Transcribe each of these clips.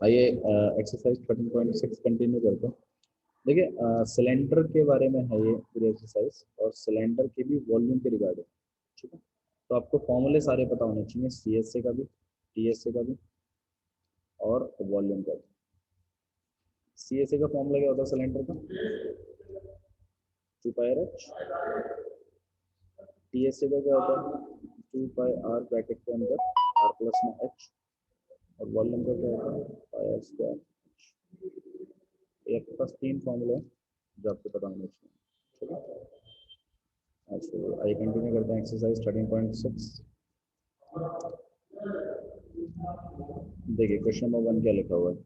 आइए exercise 13.6 continue करते हैं। देखिए सिलेंडर के बारे में है ये पूरी एक्सरसाइज, और सिलेंडर के भी वॉल्यूम के रिगार्डिंग। ठीक है, तो आपको फॉर्मूले सारे पता होने चाहिए, CSA का भी, TSA का भी, और वॉल्यूम का भी। CSA का फॉर्मूला क्या होता है सिलेंडर का? 2πr/h। TSA का क्या होता है? 2πr ब्रैकेट के अंदर r प्लस में h। और वॉल्यूम का क्या होता है? πr²। ये आपके पास तीन फॉर्मूले हैं जो आपको पता होने चाहिए। ठीक है, अच्छा आइए कंटिन्यू करते हैं एक्सरसाइज 13.6। देखिए क्वेश्चन नंबर 1 क्या लिखा हुआ है।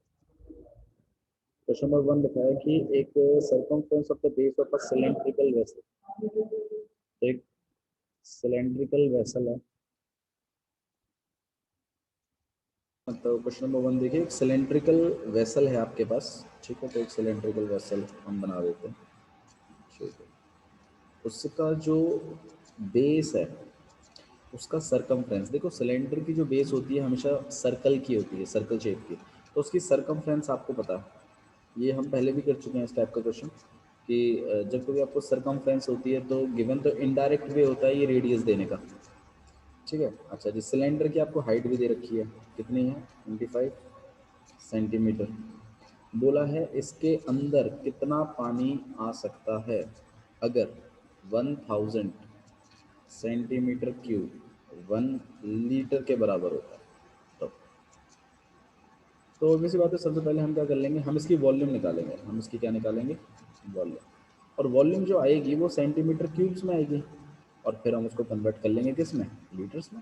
क्वेश्चन नंबर 1 लिखा है कि एक circumference of the base of a cylindrical vessel, एक सिलेंड्रिकल वेसल है। तो क्वेश्चन नंबर 1 देखिए, एक सिलेंड्रिकल वेसल है आपके पास। ठीक है, तो एक सिलेंड्रिकल वेसल हम बना देते हैं। ठीक है, उसका जो बेस है उसका सरकमफ्रेंस, देखो सिलेंडर की जो बेस होती है हमेशा सर्कल की होती है, सर्कल शेप की। तो उसकी सरकमफ्रेंस आपको पता है, ये हम पहले भी कर चुके हैं इस टाइप का क्वेश्चन कि जब कभी आपको सरकमफ्रेंस होती है तो गिवन तो इनडायरेक्ट वे होता है ये रेडियस देने का। ठीक है, अच्छा जी, सिलेंडर की आपको हाइट भी दे रखी है, कितनी है? 25 सेंटीमीटर। बोला है इसके अंदर कितना पानी आ सकता है अगर 1000 सेंटीमीटर क्यूब 1 लीटर के बराबर होता है। तो obvious सी बात है, सबसे पहले हम क्या कर लेंगे, हम इसकी वॉल्यूम निकालेंगे। हम इसकी क्या निकालेंगे? वॉल्यूम। और वॉल्यूम जो आएगी वो सेंटीमीटर क्यूब्स में आएगी, और फिर हम उसको कन्वर्ट कर लेंगे किस में? लीटर्स में।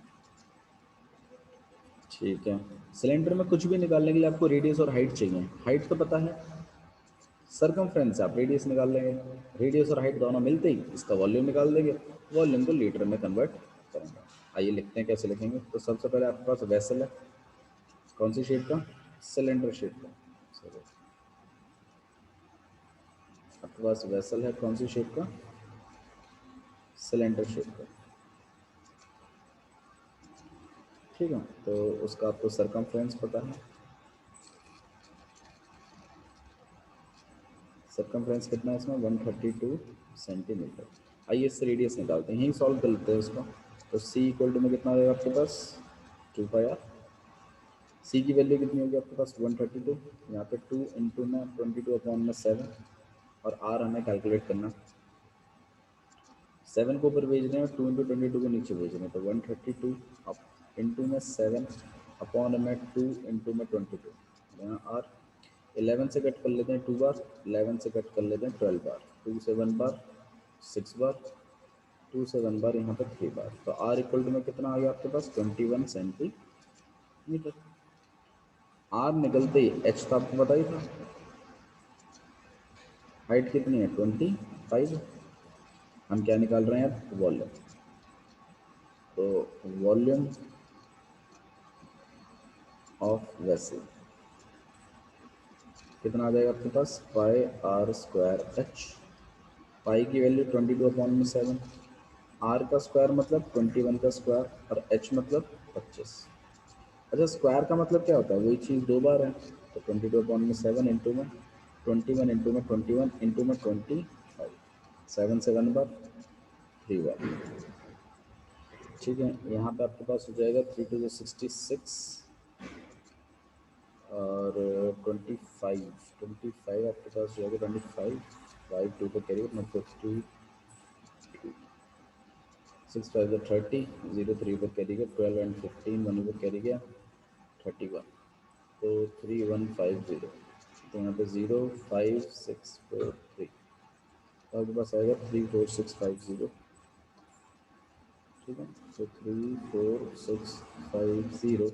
ठीक है, सिलेंडर में कुछ भी निकालने के लिए आपको रेडियस और हाइट चाहिए। हाइट तो पता है, सरकमफ्रेंस से आप रेडियस निकाल लेंगे, रेडियस और हाइट दोनों मिलते ही इसका वॉल्यूम निकाल देंगे, वॉल्यूम को लीटर में कन्वर्ट करेंगे। आइए लिखते हैं कैसे लिखेंगे। तो सबसे पहले आपके पास वेसल है, कौन सी शेप का? सिलेंडर शेप का। चलो, आपके पास वेसल है कौन सी शेप का? सिलेंडर शेप का। ठीक है, तो उसका आपको सरकमफ्रेंस पता है, सरकमफ्रेंस कितना है इसमें? 132 सेंटीमीटर। आइए इससे रेडियस निकालते हैं, यहीं सॉल्व कर लेते हैं उसको। तो सी इक्वल टू में कितना रहेगा आपके पास? 2πr। सी की वैल्यू कितनी होगी आपके पास? 132। यहाँ पे 2 इंटू में 22/7, और आर हमें कैलकुलेट करना। 7 को ऊपर भेज रहे हैं, 2 इंटू 22 को नीचे भेज रहे हैं, तो 132 अप इंटू में 7 अपॉन में 2 इंटू में 22। यहाँ आर 11 से कट कर लेते हैं 2 बार, 11 से कट कर लेते हैं 12 बार, 2 से 1 बार 6 बार, 2 से 1 बार यहाँ पर 3 बार। तो आर इक्वल टू में कितना आ गया आपके पास? 21 सेंटीमीटर। आर निकलते ही एच तो आपको पता ही था, हाइट कितनी है? 25। हम क्या निकाल रहे हैं अब? वॉल्यूम। तो वॉल्यूम ऑफ वेसल कितना आ जाएगा आपके पास? πr²h। पाई की वैल्यू 22/7, आर का स्क्वायर मतलब 21 का स्क्वायर, और एच मतलब 25। अच्छा, स्क्वायर का मतलब क्या होता है? वही चीज़ दो बार है, तो 22/7 इंटू में 21 इंटू में 21 इंटू में 25, 7 से 1 बार 3 बार। ठीक है, यहाँ पे आपके पास हो जाएगा 3 टू 66, और 25 आपके पास हो जाएगा 25, 5 2 को कैरी मतलब 2, 6 5 30, 0 3 ऊपर कैरी गया, 12 एंड 15 1 ऊपर कैरी गया, 31। तो 3150, तो यहाँ पे 05643, तो आपके पास आएगा 34650। ठीक है, तो 34650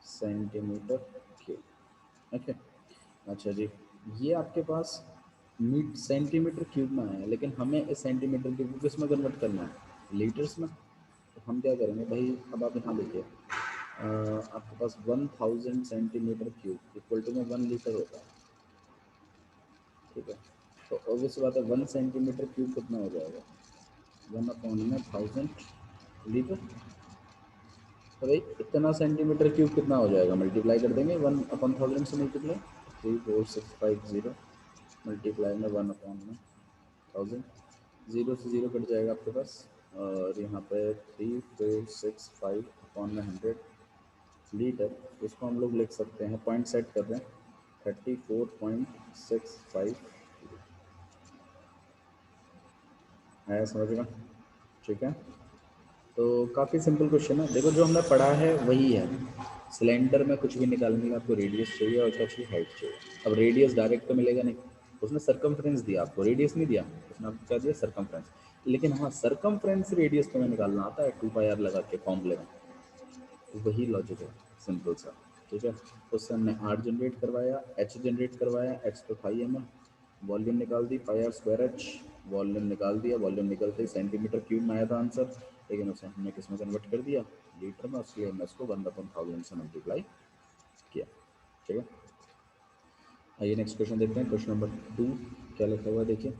सेंटीमीटर क्यूब। ओके, अच्छा जी, ये आपके पास मीट सेंटीमीटर क्यूब में आया है, लेकिन हमें इस सेंटीमीटर क्यूब को किस में कन्वर्ट करना है? लीटर्स में। तो हम क्या करेंगे भाई, अब आप यहाँ देखिए, आपके पास 1000 सेंटीमीटर क्यूब इक्वल टू में 1 लीटर होता है। ठीक है, तो ऑब्वियस बात है 1 सेंटीमीटर क्यूब कितना हो जाएगा? 1/1000 लीटर। तो भाई इतना सेंटीमीटर क्यूब कितना हो जाएगा, मल्टीप्लाई कर देंगे 1/1000 से मल्टीप्लाई, 34650 मल्टीप्लाई में 1/1000, जीरो से जीरो कट जाएगा आपके पास, और यहाँ पे 3465/100 लीटर। इसको हम लोग लिख सकते हैं, पॉइंट सेट कर रहे हैं 34.65 है, समझ में? ठीक है, तो काफ़ी सिंपल क्वेश्चन है। देखो जो हमने पढ़ा है वही है, सिलेंडर में कुछ भी निकालने का आपको रेडियस चाहिए और क्या चाहिए, हाइट चाहिए। अब रेडियस डायरेक्ट तो मिलेगा नहीं, उसने सरकमफ्रेंस दिया आपको, रेडियस नहीं दिया, उसने आपको क्या दिया, सरकमफ्रेंस। लेकिन हाँ, सरकमफ्रेंस रेडियस तुम्हें निकालना आता है 2πr लगा के फॉर्मूले में, तो वही लॉजिक है, सिंपल सा। ठीक है, उससे हमने आर जनरेट करवाया, एच जनरेट करवाया, एच तो था ही हमें, वॉल्यूम निकाल दी πr²h, वॉल्यूम निकाल दिया, वॉल्यूम निकलते ही सेंटीमीटर क्यूब में आया था आंसर, लेकिन उसे हमने किस में कन्वर्ट कर दिया, लीटर में, उसके लिए हमने इसको 1/1000 से मल्टीप्लाई किया। ठीक है, आइए नेक्स्ट क्वेश्चन देखते हैं, क्वेश्चन नंबर 2 क्या लिखा हुआ है देखिए।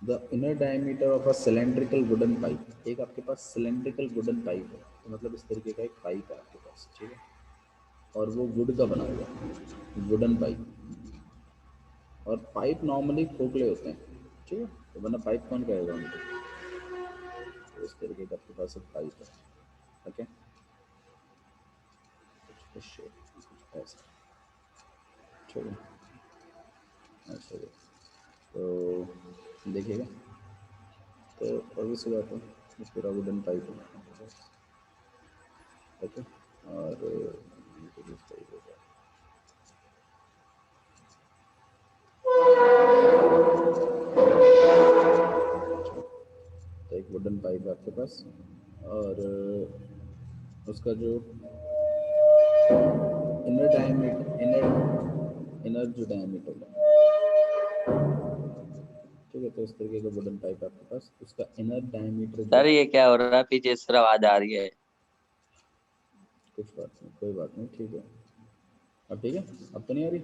The inner diameter of a cylindrical wooden pipe, एक आपके पास सिलेंड्रिकल वुडन पाइप है, तो मतलब इस तरीके का एक पाइप है आपके पास, ठीक है, और वो वुड का बना हुआ है, वुडन पाइप, और पाइप नॉर्मली खोखले होते हैं, ठीक है, तो वरना पाइप कौन कहेगा उनको, तो इस तरीके का आपके पास एक पाइप है, ओके, कुछ ऐसा, ठीक है, ऐसा है। तो देखिएगा, तो ऑब्वियस सी बात है, ये पूरा वुडन पाइप है, ओके, और इस तरीके का, तो एक वुडन पाइप है आपके पास, और उसका जो इनर डायमीटर, इनर जो डायमीटर है, ठीक है, तो इस तरीके का वुडन पाइप है आपके पास, उसका इनर डायमीटर जो सर है, ये क्या हो रहा है, पीछे से आवाज आ रही है। कुछ बात नहीं, कोई बात नहीं, ठीक है, अब ठीक है, अब तो नहीं आ रही,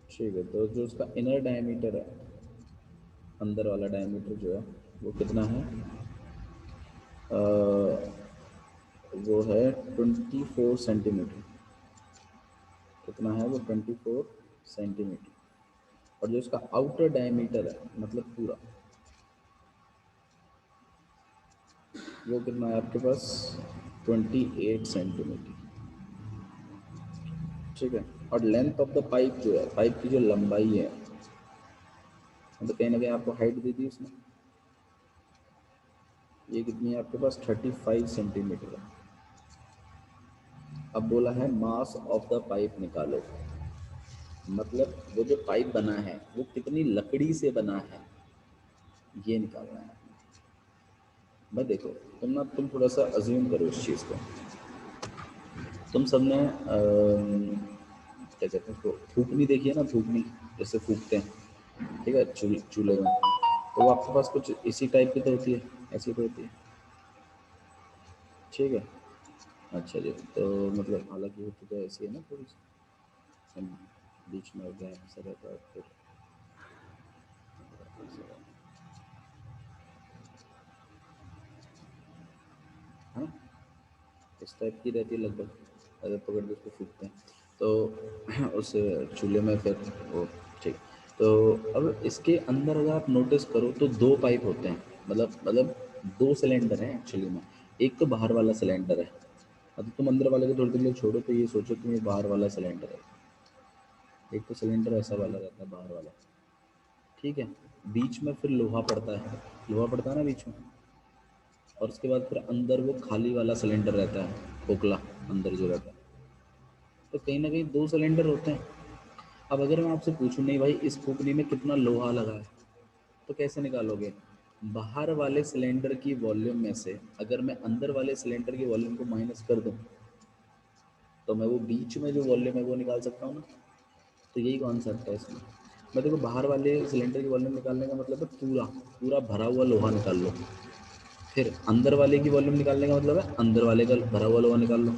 ठीक है, तो जो उसका इनर डायमीटर है, अंदर वाला डायमीटर जो है वो कितना है, वो है 24 सेंटीमीटर, कितना है वो, 24 सेंटीमीटर, और जो उसका आउटर डायमीटर है, मतलब पूरा, वो कितना है आपके पास, 28 सेंटीमीटर, ठीक है, और लेंथ ऑफ द पाइप जो है, पाइप की जो लंबाई है, मतलब कहीं ना कहीं आपको हाइट दे दी उसने, ये कितनी है आपके पास, 35 सेंटीमीटर है। अब बोला है मास ऑफ द पाइप निकालो, मतलब वो जो पाइप बना है वो कितनी लकड़ी से बना है, ये निकालना है। मैं देखो, तुम थोड़ा सा अज्यूम करो इस चीज़ को, तुम सबने क्या कहते हैं उसको, फूकनी देखी है ना, फूकनी जैसे फूकते हैं, ठीक है, चूल्हे में, तो वो आपके पास कुछ इसी टाइप की तो होती है, ऐसी तो होती है, ठीक है, अच्छा जी, तो मतलब हालांकि होती तो ऐसी है ना थोड़ी सी, बीच में गैप सा रहता है, फिर हाँ, इस टाइप की रहती है लगभग, अगर पकड़ के उसको फूकते हैं तो उस चूल्हे में फिर वो, ठीक, तो अब इसके अंदर अगर आप नोटिस करो तो दो पाइप होते हैं, मतलब दो सिलेंडर हैं एक्चुअली में, एक तो बाहर वाला सिलेंडर है, अब तुम अंदर वाले को थोड़ी देर के लिए छोड़ो, तो ये सोचो तुम ये बाहर वाला सिलेंडर है, एक तो सिलेंडर ऐसा वाला रहता है बाहर वाला, ठीक है, बीच में फिर लोहा पड़ता है, लोहा पड़ता है ना बीच में, और उसके बाद फिर अंदर वो खाली वाला सिलेंडर रहता है, खोखला अंदर जो रहता है, तो कहीं ना कहीं दो सिलेंडर होते हैं। अब अगर मैं आपसे पूछूं नहीं भाई इस खोखली में कितना लोहा लगा है, तो कैसे निकालोगे, बाहर वाले सिलेंडर की वॉल्यूम में से अगर मैं अंदर वाले सिलेंडर की वॉल्यूम को माइनस कर दूं, तो मैं वो बीच में जो वॉल्यूम है वो निकाल सकता हूँ ना, तो यही कॉन्सेप्ट है इसमें। मैं देखो बाहर वाले सिलेंडर की वॉल्यूम निकालने का मतलब है पूरा पूरा भरा हुआ लोहा निकाल लो, फिर अंदर वाले की वॉल्यूम निकालने का मतलब है अंदर वाले का भरा हुआ लोहा निकाल लो,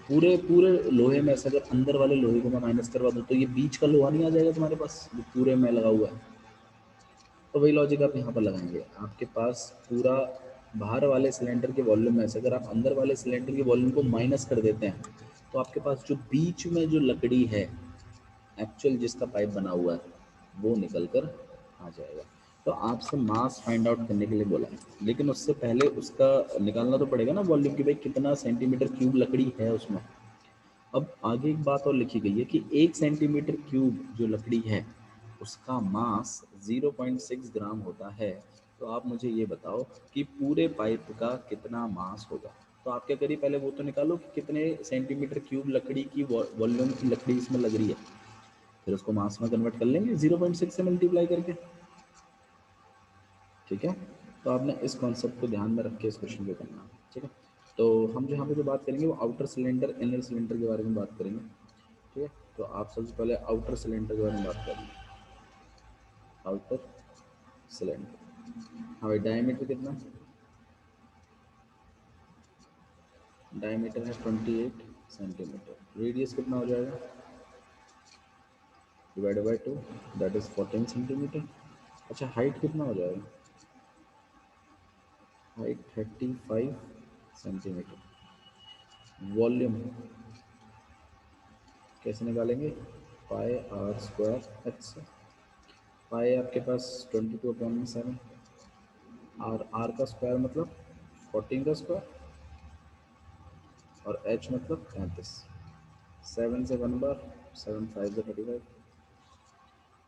पूरे पूरे लोहे में से अगर अंदर वाले लोहे को मैं माइनस करवा दूँ तो ये बीच का लोहा नहीं आ जाएगा तुम्हारे पास, जो पूरे में लगा हुआ है, तो वही लॉजिक आप यहाँ पर लगाएंगे, आपके पास पूरा बाहर वाले सिलेंडर के वॉल्यूम में से अगर आप अंदर वाले सिलेंडर के वॉल्यूम को माइनस कर देते हैं तो आपके पास जो बीच में जो लकड़ी है एक्चुअल जिसका पाइप बना हुआ है वो निकल कर आ जाएगा। तो आपसे मास फाइंड आउट करने के लिए बोला है, लेकिन उससे पहले उसका निकालना तो पड़ेगा ना वॉल्यूम की, भाई कितना सेंटीमीटर क्यूब लकड़ी है उसमें। अब आगे एक बात और लिखी गई है कि 1 सेंटीमीटर क्यूब जो लकड़ी है उसका मास 0.6 ग्राम होता है। तो आप मुझे ये बताओ कि पूरे पाइप का कितना मास होगा। तो आप क्या करिए, पहले वो तो निकालो कि कितने सेंटीमीटर क्यूब लकड़ी की वॉल्यूम की लकड़ी इसमें लग रही है, फिर उसको मास में कन्वर्ट कर लेंगे 0.6 से मल्टीप्लाई करके। ठीक है, तो आपने इस कॉन्सेप्ट को ध्यान में रख के इस क्वेश्चन को करना है। ठीक है, तो हम जो यहाँ पे जो बात करेंगे वो आउटर सिलेंडर इनर सिलेंडर के बारे में बात करेंगे। ठीक है, तो आप सबसे पहले आउटर सिलेंडर के बारे में बात करेंगे। आउटर सिलेंडर, हाँ भाई, डायमीटर कितना, डायमीटर है 28 सेंटीमीटर। रेडियस कितना हो जाएगा, divide by 2, that is 14 centimetre. अच्छा, हाइट कितना हो जाएगा, हाइट 35 सेंटीमीटर। वॉल्यूम कैसे निकालेंगे, पाई आर स्क्वायर एच से। पाई आपके पास 22/7, और आर का स्क्वायर मतलब 14 का स्क्वायर, और एच मतलब 35। 7 से 1 बार, 7 5 से 35,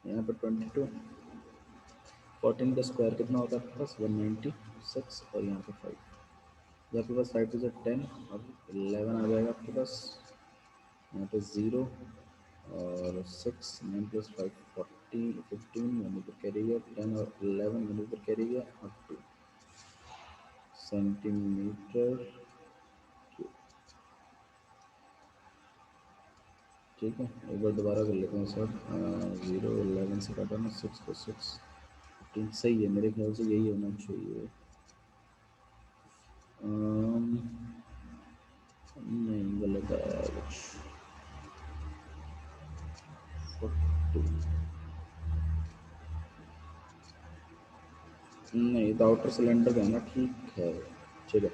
यहाँ पर 22। 14 का स्क्वायर कितना होता है आपके पास, 196, और यहाँ पे 5, जब आपके पास 5 टू से 10 और 11 आ जाएगा आपके पास। यहाँ पे 0 और 6, 9 + 5 40, 15 वहीं पर कैरी गया, 10 और 11 वहीं पर कैरी गया, और 2 सेंटीमीटर क्यूब। ठीक है, एक बार दोबारा कर लेते हैं सर। 0 11 से काटा ना, 6 को 6 15, सही है, मेरे ख्याल से यही होना चाहिए। नहीं, गलत आया कुछ, 40 नहीं, तो आउटर सिलेंडर का है ना, ठीक है। ठीक है,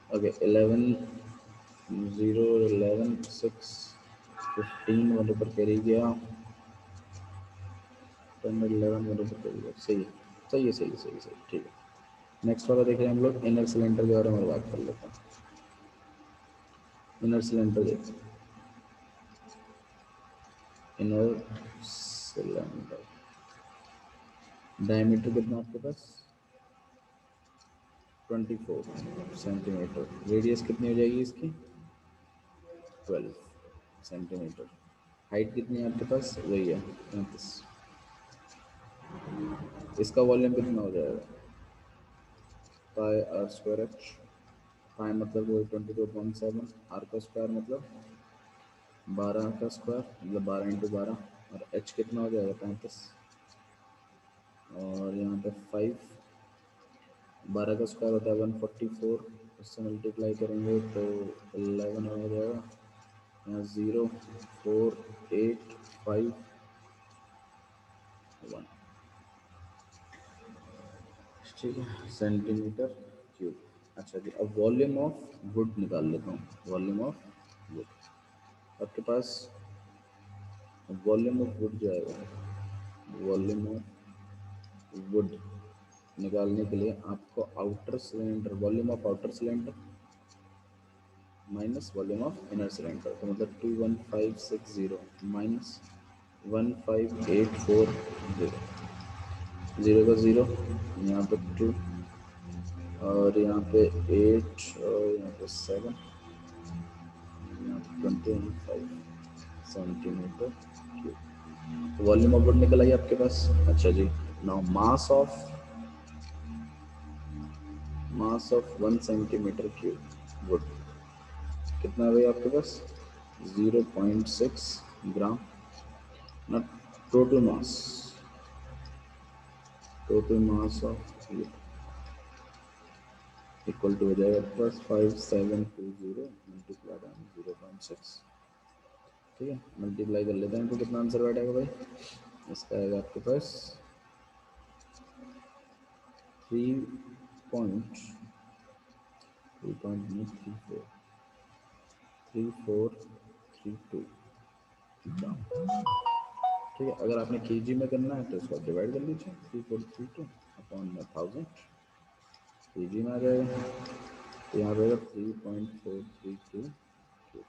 ओके। 11 0 11 6 15 वाले पर कैरी गया, 10 11 वाले पर कैरी गया, सही है, सही है, सही है, सही है, सही है, ठीक है। नेक्स्ट वाला देख रहे हैं हम लोग, इनर सिलेंडर के बारे में बात कर लेते हैं। इनर सिलेंडर देखते हैं, इनर सिलेंडर डायमीटर कितना आपके पास, 24 सेंटीमीटर। रेडियस कितनी हो जाएगी इसकी, 12 सेंटीमीटर। हाइट कितनी है आपके पास, वही है 35। इसका वॉल्यूम कितना हो जाएगा, पाई आर स्क्वायर एच। पाई मतलब वही 22/7, आर का स्क्वायर मतलब 12 का स्क्वायर मतलब 12 × 12, और एच कितना हो जाएगा 35, और यहाँ पे 5, 12 का स्क्वायर होता है 144, उससे मल्टीप्लाई करेंगे तो 11 हो जाएगा, यहाँ 0 4 8 5 1, ठीक है, सेंटीमीटर क्यूब। अच्छा जी, अब वॉल्यूम ऑफ वुड निकाल लेता हूँ। वॉल्यूम ऑफ वुड आपके पास, वॉल्यूम ऑफ वुड जो आएगा, वॉल्यूम ऑफ वुड निकालने के लिए आपको outer cylinder, volume of outer cylinder minus volume of inner cylinder, तो मतलब 21560 माइनस 15840, 0 का 0, यहाँ पे 2, और यहाँ पे 8, और यहाँ पे 7, यहाँ पे 25 centimetre cube. Volume of wood निकल आई आपके पास। अच्छा जी, now mass of 1 centimetre cube wood कितना है आपके पास, 0.6 ग्राम। ना, total mass of wood equal to हो जाएगा आपके पास 5720 मल्टीप्लाई बाय 0.6। ठीक है, मल्टीप्लाई कर लेते हैं तो कितना आंसर बैठेगा भाई, इसका आएगा आपके पास 3.2 3.34 3432। ठीक है, अगर आपने केजी में करना है तो इसको डिवाइड कर लीजिए 3432 अपॉन 1000, केजी में आ जाएगा। तो यहाँ रहेगा 3.432 kg।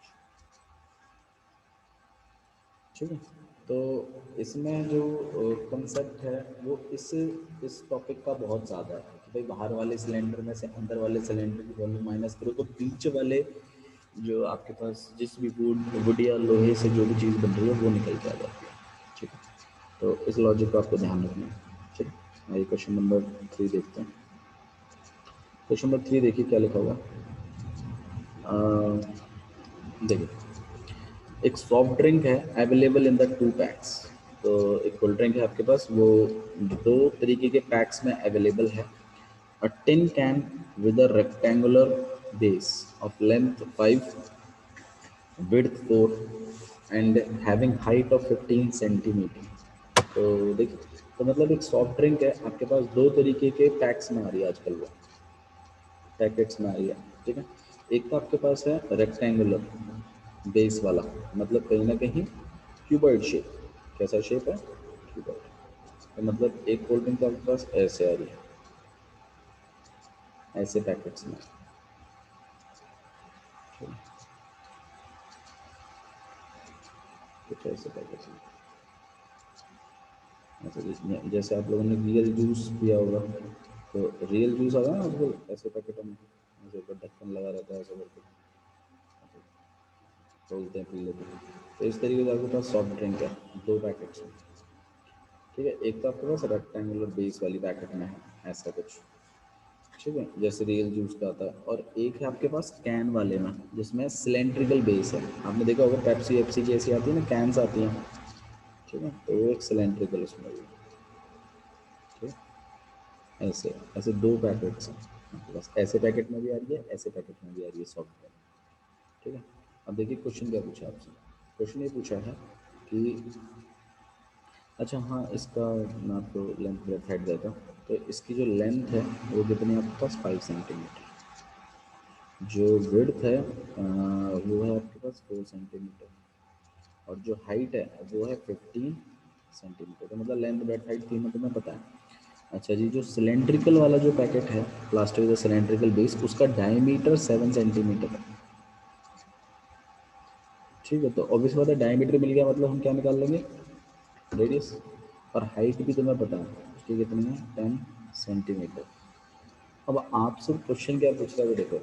ठीक है, तो इसमें जो कंसेप्ट है वो इस टॉपिक का बहुत ज़्यादा है कि भाई बाहर वाले सिलेंडर में से अंदर वाले सिलेंडर की वॉल्यूम माइनस करो तो बीच वाले जो आपके पास जिस भी वुड या लोहे से जो भी चीज़ बन रही है वो निकल के आ जाती है। ठीक है, तो इस लॉजिक को आपको ध्यान रखना है। ठीक है, आइए क्वेश्चन नंबर 3 देखते हैं। क्वेश्चन नंबर 3 देखिए क्या लिखा हुआ। देखिए, एक सॉफ्ट ड्रिंक है अवेलेबल इन द 2 पैक्स। तो एक कोल्ड ड्रिंक है आपके पास, वो 2 तरीके के पैक्स में अवेलेबल है। A tin can with a rectangular base of length 5, width 4 and having height of 15 centimetre. तो देखिए, तो मतलब एक सॉफ्ट ड्रिंक है आपके पास, 2 तरीके के पैक्स में आ रही है आजकल, वो पैकेट्स में आ रही है। ठीक है, एक तो आपके पास है रेक्टेंगुलर बेस वाला, मतलब कहीं ना कहीं क्यूबॉइड शेप। कैसा शेप है? क्यूबॉइड। तो मतलब एक कोल्ड ड्रिंक आपके पास ऐसे आ रही है, ऐसे पैकेट्स में। ठीक है, कुछ ऐसे पैकेट्स में, ऐसे जैसे आप लोगों ने रियल जूस पिया होगा, तो रियल जूस आता है ना आजकल ऐसे पैकेटों में, ऐसे ऊपर ढक्कन लगा रहता है, ऐसे करके खोलते हैं पी लेते हैं। तो इस तरीके से आपके पास सॉफ्ट ड्रिंक है 2 पैकेट्स में। ठीक है, एक तो आपके पास रेक्टेंगुलर बेस वाली पैकेट में है ऐसा कुछ। ठीक है, जैसे रियल जूस का आता है। और एक है आपके पास कैन वाले में जिसमें सिलेंड्रिकल बेस है। आपने देखा होगा पेप्सी एप्सी जैसी आती है ना, कैंस आती हैं। ठीक है, तो वो एक सिलेंड्रिकल उसमें भी। ठीक है, ऐसे ऐसे 2 पैकेट्स हैं आपके पास, ऐसे पैकेट में भी आ रही है, ऐसे पैकेट में भी आ रही है सॉफ्ट ड्रिंक। ठीक है, अब देखिए क्वेश्चन क्या पूछा आपसे। क्वेश्चन ये पूछा है कि अच्छा हाँ, इसका मैं आपको लेंथ ब्रेथ हाइट देता हूँ। तो इसकी जो लेंथ है वो कितनी है आपके पास? 5 सेंटीमीटर। जो विड्थ है वो है आपके पास 4 सेंटीमीटर। और जो हाइट है वो है 15 सेंटीमीटर। तो मतलब लेंथ ब्रेथ हाइट तीनों तुम्हें पता है। अच्छा जी, जो सिलेंड्रिकल वाला जो पैकेट है, प्लास्टिक का सिलेंड्रिकल बेस, उसका डायमीटर 7 सेंटीमीटर है। ठीक है, तो ऑब्वियस बात है डायमीटर मिल गया मतलब हम क्या निकाल लेंगे? रेडियस। और हाइट भी तुम्हें पता है उसकी कितनी है? 10 सेंटीमीटर। अब आपसे क्वेश्चन क्या पूछ रहा है देखो,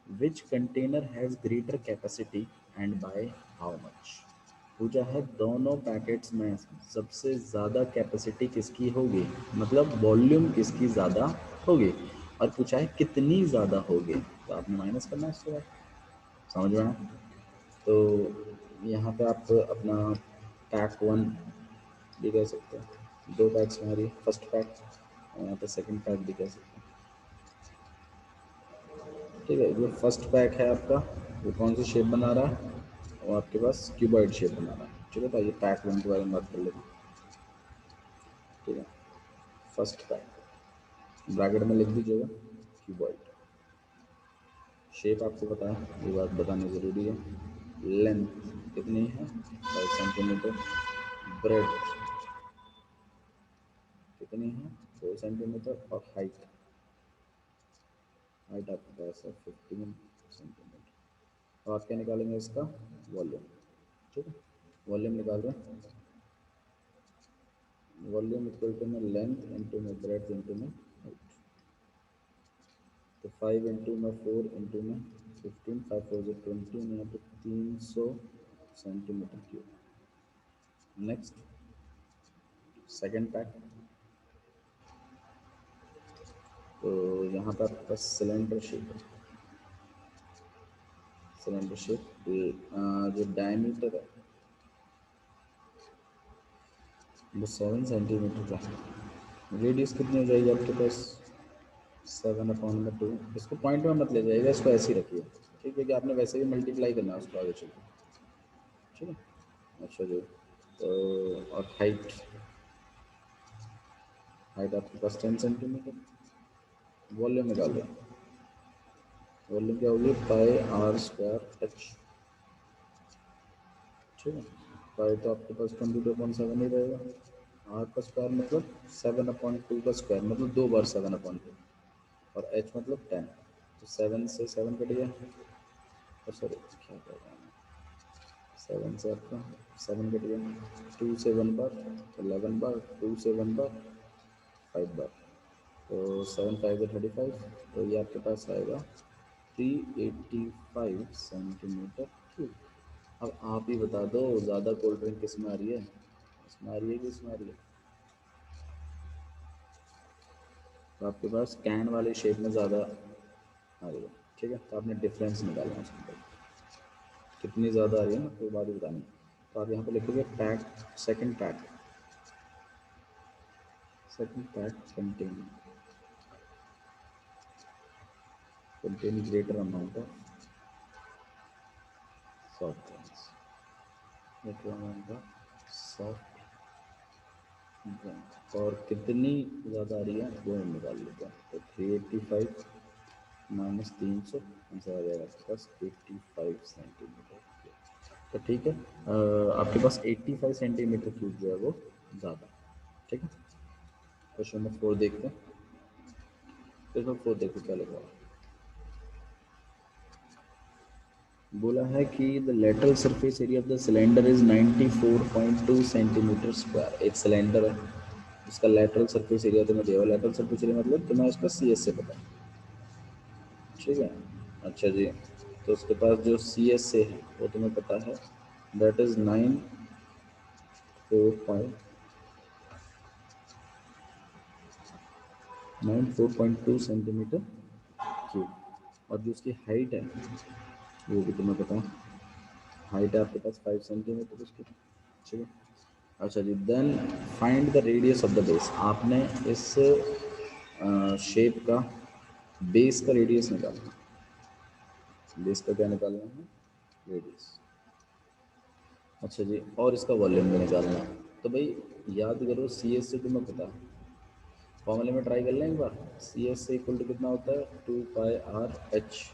which container has greater capacity and by how much. पूछा है दोनों पैकेट्स में सबसे ज़्यादा कैपेसिटी किसकी होगी, मतलब वॉल्यूम किसकी ज़्यादा होगी, और पूछा है कितनी ज़्यादा होगी। तो आपने माइनस करना है इसके बाद, समझ में आया? तो यहाँ पे आप अपना पैक 1 भी कह सकते हैं, 2 पैक्स में आ रही है फर्स्ट पैक, और यहाँ पे सेकंड पैक भी कह सकते हैं। ठीक है, जो फर्स्ट पैक है आपका वो कौन सी शेप बना रहा है? वो आपके पास क्यूबॉइड शेप बना रहा है। चलो, तो ये पैक 1 के बारे में बात कर लेते हैं। ठीक है, फर्स्ट पैक ब्रैकेट में लिख दीजिएगा क्यूबॉइड। शेप आपको पता है, ये बात बतानी ज़रूरी है। लेंथ कितनी है? 5 सेंटीमीटर। ब्रेड कितनी है? 4 सेंटीमीटर। और हाइट, हाइट आपके पास है 15 सेंटीमीटर। और आप क्या निकालेंगे इसका? वॉल्यूम। ठीक है, वॉल्यूम निकाल रहे हैं। वॉल्यूम इक्वल टू में लेंथ इंटू में ब्रेथ इंटू में हाइट। तो 5 इंटू में 4 इंटू में 15, 5 4 जो 20 में, तो 300 centimetre cube. Next second pack. तो यहाँ पर आपके पास सिलेंडर शेप है। सिलेंडर शेप जो डायमीटर है वो 7 सेंटीमीटर का है। रेडियस कितनी हो जाएगी आपके पास? 7/2। इसको पॉइंट में मत ले जाइएगा, इसको ऐसे ही रखिए। ठीक है, कि आपने वैसे भी मल्टीप्लाई करना है उसको आगे चल के। ठीक है, अच्छा जी। तो और हाइट, हाइट आपके पास 10 सेंटीमीटर। वॉल्यूम निकाल रहे हैं। वॉल्यूम क्या होगी, पाई आर स्क्वायर एच। ठीक है, पाई तो आपके पास 22/7 ही रहेगा, आर का स्क्वायर मतलब 7/2 का स्क्वायर मतलब 2 बार 7/2, और एच मतलब 10, तो 7 से 7 कट गया, और सॉरी क्या कर रहा हूँ, 7 से आपका 7 कट गया, 2 से 1 बार 11 बार, 2 से 1 बार 5 बार, तो 7×5 = 35, तो ये आपके पास आएगा 385 सेंटीमीटर क्यूब। अब आप ही बता दो ज़्यादा कोल्ड ड्रिंक किस में आ रही है, इसमें आ रही है कि इसमें आ रही है। तो आपके पास कैन वाले शेप में ज़्यादा आ रही है। ठीक है, तो आपने डिफरेंस निकालना है उसके अंदर कितनी ज़्यादा आ रही है ना, तो बात बतानी। तो आप यहाँ पे लिखोगे pack, second pack, second pack contain greater amount of soft drinks, greater amount of soft drink, और कितनी ज़्यादा आ रही है वो हम निकाल लेते हैं। तो 385 माइनस 300 आंसर आ जाएगा आपके पास 85 सेंटीमीटर। तो ठीक है, आपके पास 85 सेंटीमीटर क्यूब जो है वो ज़्यादा। ठीक है, क्वेश्चन नंबर 4 देखते हैं। क्वेश्चन नंबर 4 देखो क्या लिखा है। बोला है कि the lateral surface area of the cylinder is 94.2 centimetre square. एक सिलेंडर है, इसका लेटरल सरफेस एरिया तुम्हें दिया हुआ, लेटरल सरफेस एरिया मतलब तुम्हें उसका सी एस से पता है। ठीक है, अच्छा जी, तो उसके पास जो सी एस से है वो तुम्हें पता है, दैट इज 94.2 सेंटीमीटर क्यूब, और जो उसकी हाइट है वो भी तुम्हें पता है, हाइट है आपके पास 5 सेंटीमीटर उसकी। ठीक है, अच्छा जी, then find the radius of the base. आपने इस शेप का बेस का रेडियस निकालना है। बेस का क्या निकालना है, रेडियस। अच्छा जी, और इसका वॉल्यूम भी निकालना है। तो भाई याद करो, सी एस से तुम्हें पता है, फॉर्मूले में ट्राई कर लें एक बार। सी एस से इक्वल टू कितना होता है, 2πr/h।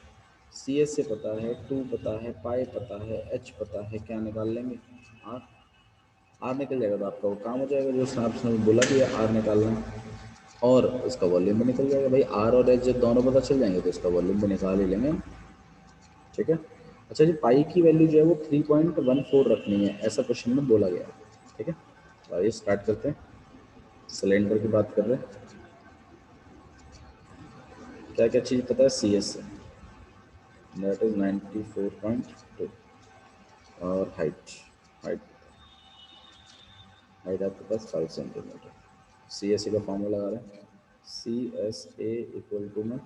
सी एस से पता है, 2 पता है, पाई पता है, एच पता है, क्या निकाल लेंगे, आर। आर निकल जाएगा तो आपका वो काम हो जाएगा, जो आपने बोला भी है आर निकालना है, और इसका वॉल्यूम भी निकल जाएगा। भाई आर और एच जब दोनों पता चल जाएंगे तो इसका वॉल्यूम भी निकाल ही लेंगे। ठीक है, अच्छा जी, पाई की वैल्यू जो है वो 3.14 रखनी है, ऐसा क्वेश्चन में बोला गया है। ठीक है, तो आइए स्टार्ट करते हैं। सिलेंडर की बात कर रहे हैं, क्या क्या चीज़ पता है सी एस से, दैट इज 94.2, और हाइट, हाइट हाइट आपके पास 5 सेंटीमीटर। सी एस सी का फॉर्मूला लगा रहे हैं, C S A equal to में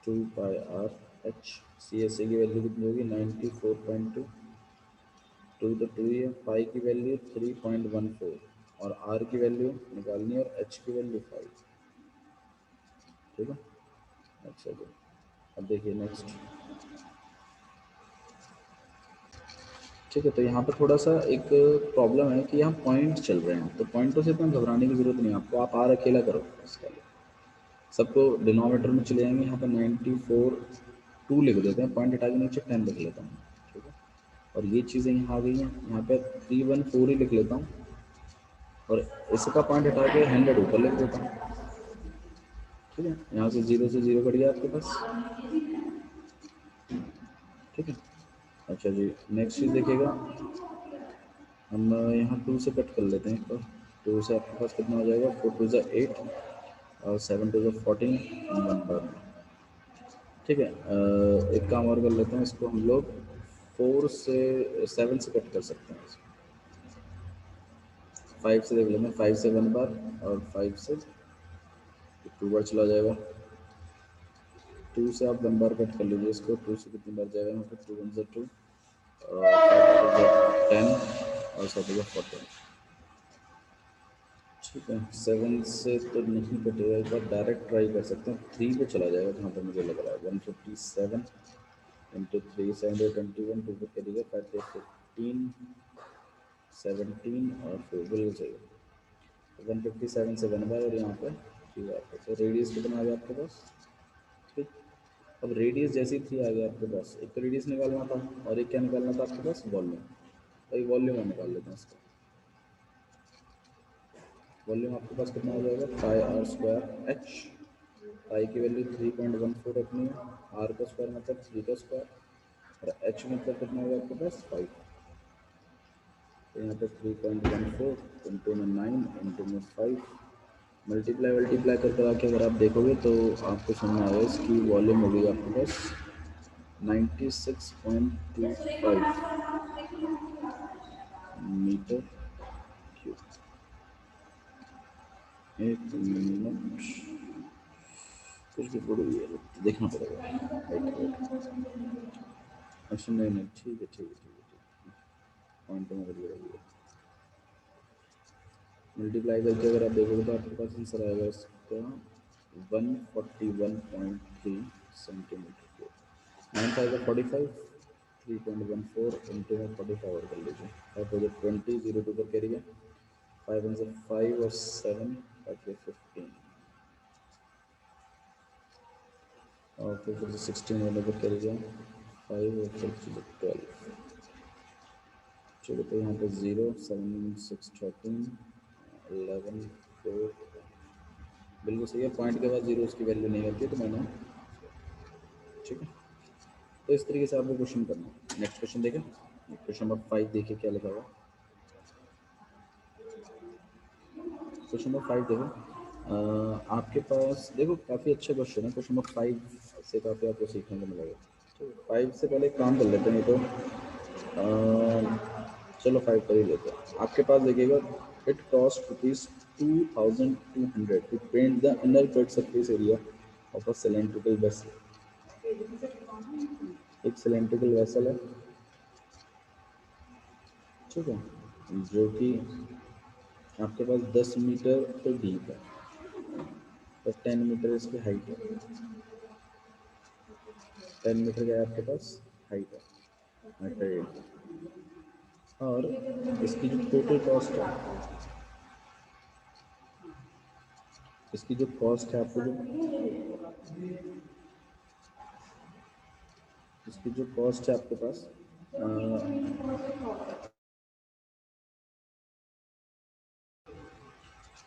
2πr/h। सी एस सी की वैल्यू कितनी होगी, 94.2, टू तो टू ही है, पाई की वैल्यू 3.14, और आर की वैल्यू निकालनी है, और एच की वैल्यू 5। ठीक है, अच्छा जी, अब देखिए नेक्स्ट। ठीक है, तो यहाँ पे थोड़ा सा एक प्रॉब्लम है कि यहाँ पॉइंट चल रहे हैं, तो पॉइंटों से इतना घबराने की जरूरत नहीं है आपको, आप आर अकेला करो इसका। सबको डिनोमीटर में चले जाएंगे, यहाँ पे 94.2 लिख देते हैं, पॉइंट हटा के नीचे 10 लिख लेता हूँ। ठीक है, और ये चीज़ें यहाँ आ गई हैं, यहाँ पे 314 ही लिख लेता हूँ, और इसका पॉइंट हटा के 100 ऊपर लिख देता हूँ। ठीक है, यहाँ से 0 से 0 कट गया आपके पास। ठीक है, अच्छा जी, नेक्स्ट चीज़ देखिएगा, हम यहाँ 2 से कट कर लेते हैं, तो 2 से आपके पास कितना हो जाएगा, 4 2 8, और 7 2 14, 1 बार। ठीक है, एक काम और कर लेते हैं, इसको हम लोग 4 से 7 से कट कर सकते हैं, 5 से देख लेते हैं, 5 से 1 बार, और 5 से 2 बार चला जाएगा। 2 से आप 1 बार कट कर लीजिए इसको, 2 से कितनी बार जाएगा यहाँ पर, 2 1 से 2, और 10, और 7 14। ठीक है, 7 से तो नहीं कटेगा, एक बार डायरेक्ट ट्राई कर सकते हैं, 3 पे चला जाएगा जहाँ पर मुझे लग रहा है, 157 इंटू 3 721, 2 पे करिएगा, 5 15 17, और फिर बिल्कुल सही है, 157 से 1 बार, और यहाँ पे 3 बार। तो रेडियस कितना आ गया आपके पास, ठीक, अब रेडियस जैसे ही 3 आ गया आपके पास, एक तो रेडियस निकालना था और एक क्या निकालना था आपके पास, वॉल्यूम। भाई वॉल्यूम हम निकाल लेते हैं इसका। वॉल्यूम आपके पास कितना हो जाएगा, पाई आर स्क्वायर एच। पाई की वैल्यू 3.14 रखनी है, आर का स्क्वायर मतलब 3 का स्क्वायर, और एच मतलब कितना होगा आपके पास 5। तो यहाँ पे 3.14 इंटू में 9 इंटू में 5, मल्टीप्लाई कर आके अगर आप देखोगे तो आपको समझ में आएगा इसकी वॉल्यूम हो गई आपके पास 96.25 मीटर क्यूब। एक मिनट, कुछ भी पड़ी हुई है, देखना पड़ेगा। अच्छा नहीं, ठीक है पॉइंट में करिए। मल्टीप्लाई करके अगर आप देखोगे तो आपके पास आंसर आएगा इसका 141.3 सेंटीमीटर क्यूब। 9 5 45, 3.14 इंटू में 45 और कर लीजिए, 5 20 0 2 पर करिए, 5 1 5 और 7 15, और फिर 16 वाले पर करिए, 5 और 12। चलो तो यहाँ पे 0 7 6 13 11 4, बिल्कुल सही है। पॉइंट के बाद 0 उसकी वैल्यू नहीं होती, तो मैंने, ठीक है। तो इस तरीके से आपको क्वेश्चन करना है। नेक्स्ट क्वेश्चन देखें, क्वेश्चन नंबर 5 देखिए क्या लिखा हुआ। क्वेश्चन नंबर 5 देखो, आपके पास देखो काफ़ी अच्छा क्वेश्चन है। क्वेश्चन नंबर 5 से काफ़ी आपको सीखने को मिलेगा। तो 5 से पहले एक काम कर लेते हैं, नहीं तो चलो 5 कर ही लेते हैं। आपके पास देखिएगा, it cost ₹2200 to paint the inner curved surface area of a cylindrical vessel. एक सिलेंड्रिकल वेसल है, ठीक है, जो कि आपके पास 10 मीटर पे डीप है और 10 मीटर इसकी हाइट है। 10 मीटर का आपके पास हाइट है, मीटर, और इसकी जो टोटल कॉस्ट है, इसकी जो कॉस्ट है आपको जो, इसकी जो कॉस्ट है आपके पास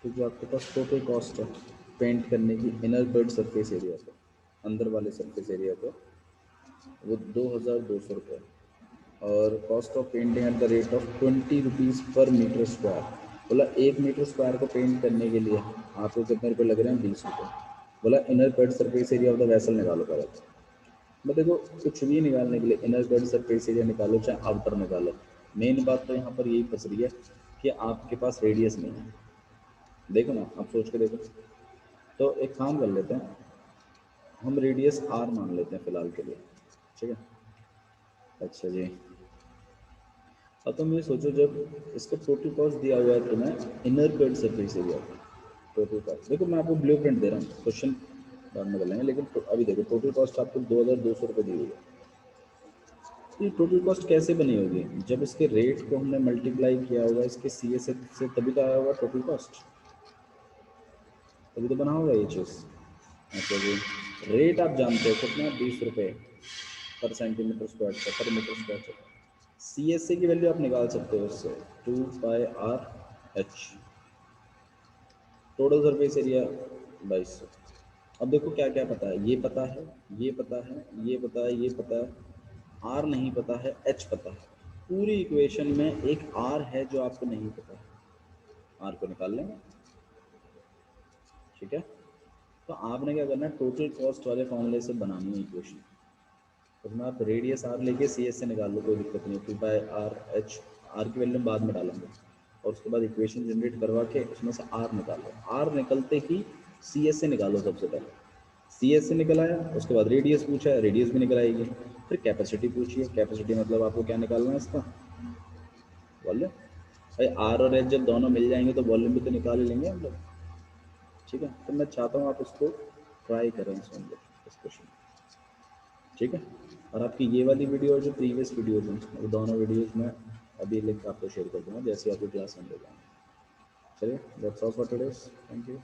तो जो आपके पास टोटल कॉस्ट है पेंट करने की इनर कर्ड सरफेस एरिया पे, अंदर वाले सरफेस एरिया पे, वो 2200 रुपये। और cost of painting at the rate of 20 rupees पर मीटर स्क्वायर। बोला 1 मीटर स्क्वायर को पेंट करने के लिए आपको कितने रुपये लग रहे हैं, 20 रुपये। बोला inner curved surface area of the vessel निकालो पहले। मैं देखो कुछ भी निकालने के लिए इनर कर्ड सरफेस एरिया निकालो चाहे आउटर निकालो, मेन बात तो यहाँ पर यही फंस रही है कि आपके पास रेडियस नहीं है। देखो ना, आप सोच के देखो। तो एक काम कर लेते हैं, हम रेडियस आर मान लेते हैं फिलहाल के लिए, ठीक है। अच्छा जी, अब तुम ये सोचो, जब इसका टोटल कॉस्ट दिया हुआ है तुम्हें इनर कर्ड सरफेस एरिया का टोटल कॉस्ट, देखो मैं आपको ब्लू प्रिंट दे रहा हूँ, क्वेश्चन बाद में कर लेंगे, लेकिन तो अभी देखो टोटल कॉस्ट आपको 2200 रुपये दी हुई है। ये टोटल कॉस्ट कैसे बनी होगी, जब इसके रेट को हमने मल्टीप्लाई किया होगा इसके सी एस से, तभी तो आया होगा टोटल कॉस्ट, तभी तो बना होगा ये चीज़। अच्छा जी, रेट आप जानते हो कितना, 20 रुपये पर सेंटीमीटर स्क्वायर से, पर मीटर स्क्वायर से। सी एस सी की वैल्यू आप निकाल सकते हो उससे, 2 pi r h, total surface area 2200। अब देखो क्या क्या पता है, ये पता है, ये पता है, ये पता है, ये पता है, आर नहीं पता है, एच पता है। पूरी इक्वेशन में एक आर है जो आपको नहीं पता है, आर को निकाल लेंगे, ठीक है। तो आपने क्या करना है, टोटल कॉस्ट वाले फॉर्मूले से बनानी है इक्वेशन। उसमें आप रेडियस आर लेके सी एस से निकाल लो, कोई दिक्कत नहीं है। 2 पाई आर एच, आर की वैल्यू बाद में डालेंगे, और उसके बाद इक्वेशन जनरेट करवा के उसमें से आर निकालो। आर निकलते ही सी एस से निकालो सबसे पहले। सी एस से निकल आया, उसके बाद रेडियस पूछा है, रेडियस भी निकल आएगी। फिर कैपेसिटी पूछिए, कैपेसिटी मतलब आपको क्या निकालना है इसका, वॉल्यूम। भाई आर और एच जब दोनों मिल जाएंगे तो वॉल्यूम भी तो निकाल ही लेंगे हम लोग, ठीक है। तो मैं चाहता हूँ आप इसको ट्राई करें इस क्वेश्चन, ठीक है। और आपकी ये वाली वीडियो और जो प्रीवियस वीडियोज़ हैं, वो दोनों वीडियोज़ में अभी लिंक आपको शेयर कर दूँगा जैसे आपकी क्लास एंड हो जाएंगे। चलिए, that's all for today, thank you.